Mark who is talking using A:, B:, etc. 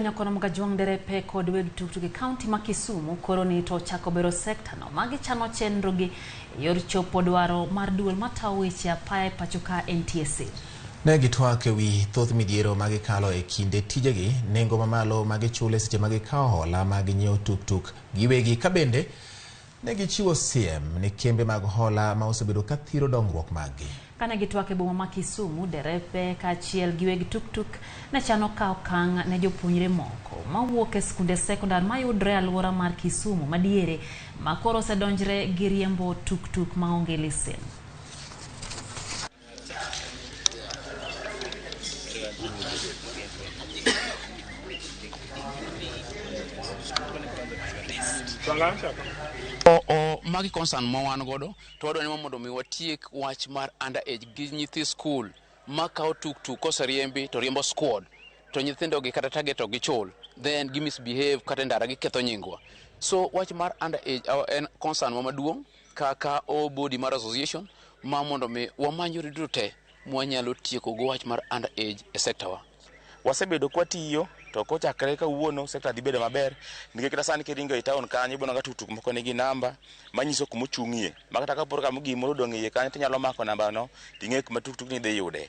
A: Nyakono mga juang Derepe kod weg tuktuki county ma Kisumu koro ni to chako bero sekta no magi chano chenro gi yor chopo dwaro mar duol matawo weche apaye pachoka NTSA.
B: Ne gitwak ewi thoth midhiero magi kalo e kinde tijegi, nengo mamalo magi chule seche magi kao hola magi nyiewo tuk giwegi kabende ne gichiwo siem ne kembe mag hola ma osebedo ka thiro dongruok magi.
A: Kane gitwak e boma ma Kisumu, Derepe kachiel giwegi tuk ne chano kao okang ne jopuonjre moko mawuok e skunde sekondar mayudre alwora mar Kisumu madiere ma koro osedonjore gi riembo tuk maonge lesen.
C: Magi concern ma wan godo to wadwani mondo mi watiek wach mar underage gi nyithi school ma kao tuk koseriembi to riembo squad to nyithindo gi kata target gi chul then gi misbehave kata ndara gi ketho nyingwa. So wach mar underage en concern maduong' kaka body mar association ma mondo mi wamanyore duto mwanyalo tieko go wach mar underage e sector wa.
D: Wasebedo kwa tiyo to kochakre kawuono sekta dhi bedo maber nikech kata sani kiringo e town kanyo ibono ga tuk moko nigi namba manyiso kuma ochung'ie ma kata kaporo kama gimoro dong' iye kanyo tinyalo mako namba no ting'e kuma tuk ni dhi yude.